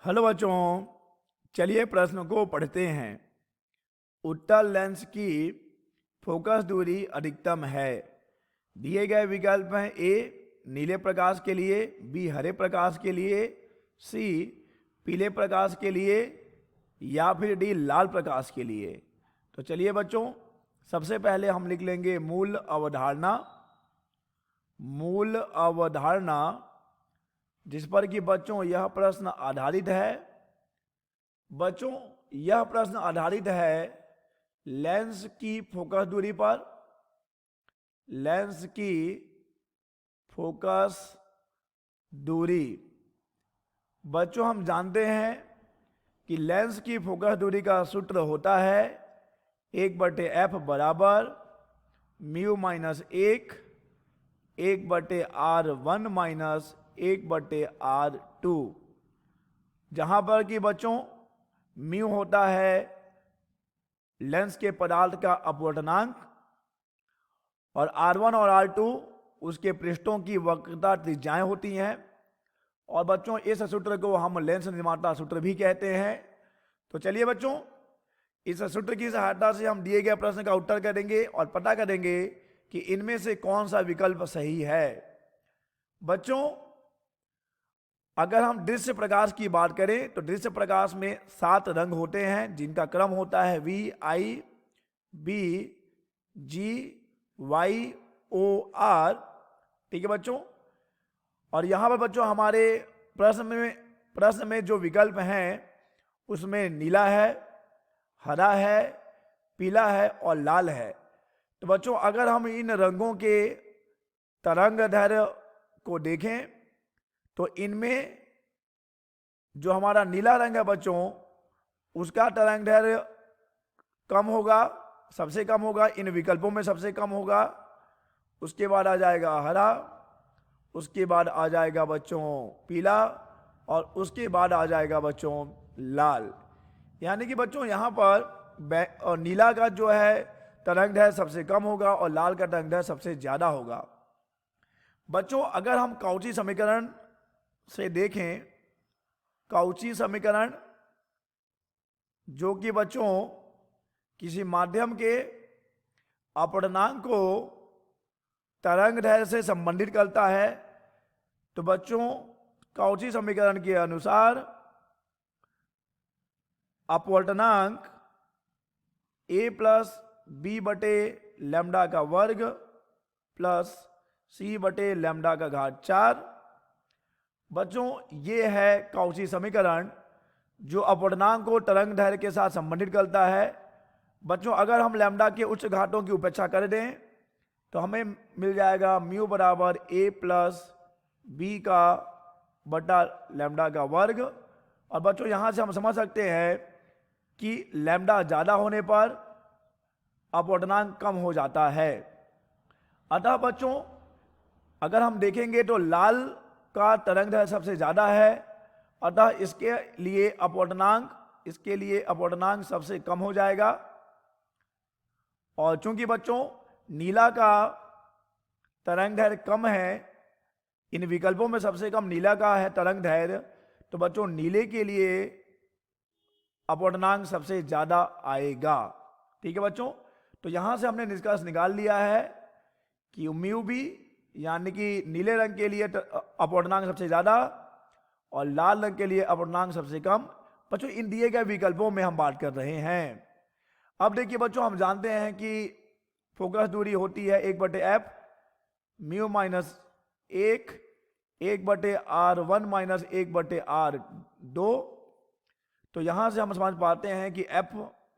Hello बच्चों, चलिए प्रश्न को पढ़ते हैं। उत्तल लेंस की फोकस दूरी अधिकतम है। दिए गए विकल्प हैं: ए नीले प्रकाश के लिए, बी हरे प्रकाश के लिए, सी पीले प्रकाश के लिए या फिर डी लाल प्रकाश के लिए। तो चलिए बच्चों, सबसे पहले हम लिख लेंगे मूल अवधारणा। मूल अवधारणा जिस पर कि बच्चों यह प्रश्न आधारित है। बच्चों यह प्रश्न आधारित है लेंस की फोकस दूरी पर। लेंस की फोकस दूरी, बच्चों हम जानते हैं कि लेंस की फोकस दूरी का सूत्र होता है 1/f बराबर mu minus 1/r1 minus 1/r2, जहां पर कि बच्चों म्यू होता है लेंस के पदार्थ का अपवर्तनांक और R1 और R2 उसके पृष्ठों की वक्रता त्रिज्याएं होती हैं। और बच्चों इस सूत्र को हम लेंस निर्माता सूत्र भी कहते हैं। तो चलिए बच्चों, इस सूत्र की सहायता से हम दिए गए प्रश्न का उत्तर करेंगे और पता करेंगे कि इनमें से कौन सा विकल्प सही है। बच्चों अगर हम दृश्य प्रकाश की बात करें तो दृश्य प्रकाश में 7 रंग होते हैं, जिनका क्रम होता है VI BGYOR। ठीक है बच्चों, और यहां पर बच्चों हमारे प्रश्न में जो विकल्प हैं उसमें नीला है, हरा है, पीला है और लाल है। तो बच्चों अगर हम इन रंगों के तरंग दैर्ध्य को देखें तो इनमें जो हमारा नीला रंग है बच्चों, उसका तरंग दैर्ध्य कम होगा, सबसे कम होगा, इन विकल्पों में सबसे कम होगा। उसके बाद आ जाएगा हरा, उसके बाद आ जाएगा बच्चों पीला और उसके बाद आ जाएगा बच्चों लाल। यानी कि बच्चों यहाँ पर और नीला का जो है तरंग दैर्ध्य सबसे कम होगा और लाल का तरंग दैर्ध्य सबसे ज्यादा होगा। बच्चों अगर हम काउची समीकरण से देखें, काउची समीकरण जो कि बच्चों किसी माध्यम के अपवर्तनांक को तरंग दैर्ध्य से संबंधित करता है, तो बच्चों काउची समीकरण के अनुसार अपवर्तनांक a प्लस बी बटे लैम्डा का वर्ग प्लस c बटे लैम्डा का घात 4। बच्चों ये है काउची समीकरण जो अपवर्तनांक को तरंग दैर्ध्य के साथ संबंधित करता है। बच्चों अगर हम लैम्डा के उच्च घातों की उपेक्षा कर दें तो हमें मिल जाएगा म्यू बराबर a प्लस बी का बटा लैम्डा का वर्ग। और बच्चों यहां से हम समझ सकते हैं कि लैम्डा ज्यादा होने पर अपवर्तनांक कम हो जाता है। अतः बच्चों अगर हम देखेंगे तो लाल का तरंग दैर्ध्य सबसे ज्यादा है, अतः इसके लिए अपवर्तनांक सबसे कम हो जाएगा। और चूंकि बच्चों नीला का तरंग दैर्ध्य कम है, इन विकल्पों में सबसे कम नीला का है तरंग दैर्ध्य, तो बच्चों नीले के लिए अपवर्तनांक सबसे ज्यादा आएगा। ठीक है बच्चों, तो यहां से हमने निष्कर्ष निकाल लिया है कि म्यू बी यानी कि नीले रंग के लिए अपवर्तनांक सबसे ज्यादा और लाल रंग के लिए अपवर्तनांक सबसे कम। बच्चों इन दिए गए विकल्पों में हम बात कर रहे हैं। अब देखिए बच्चों, हम जानते हैं कि फोकस दूरी होती है 1/f mu minus 1/r1 minus 1/r2। तो यहां से हम समझ पाते हैं कि f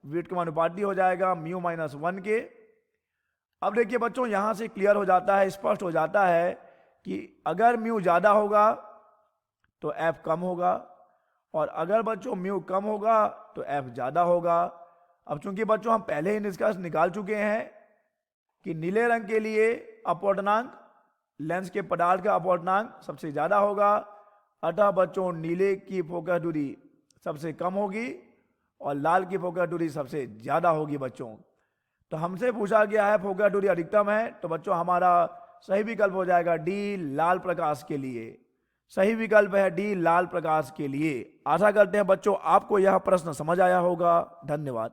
व्युत्क्रमानुपाती हो जाएगा म्यू माइनस 1 के। अब देखिए बच्चों यहां से क्लियर हो जाता है, स्पष्ट हो जाता है कि अगर म्यू ज्यादा होगा तो f कम होगा और अगर बच्चों म्यू कम होगा तो f ज्यादा होगा। अब चूंकि बच्चों हम पहले ही निष्कर्ष निकाल चुके हैं कि नीले रंग के लिए अपवर्तनांक, लेंस के पदार्थ का अपवर्तनांक सबसे ज्यादा होगा, अतः बच्चों नीले की फोकस दूरी सबसे कम होगी और लाल की फोकस दूरी सबसे ज्यादा होगी। बच्चों तो हमसे पूछा गया है फोकस दूरी अधिकतम है, तो बच्चों हमारा सही विकल्प हो जाएगा डी लाल प्रकाश के लिए। सही विकल्प है डी, लाल प्रकाश के लिए। आशा करते हैं बच्चों आपको यह प्रश्न समझ आया होगा। धन्यवाद।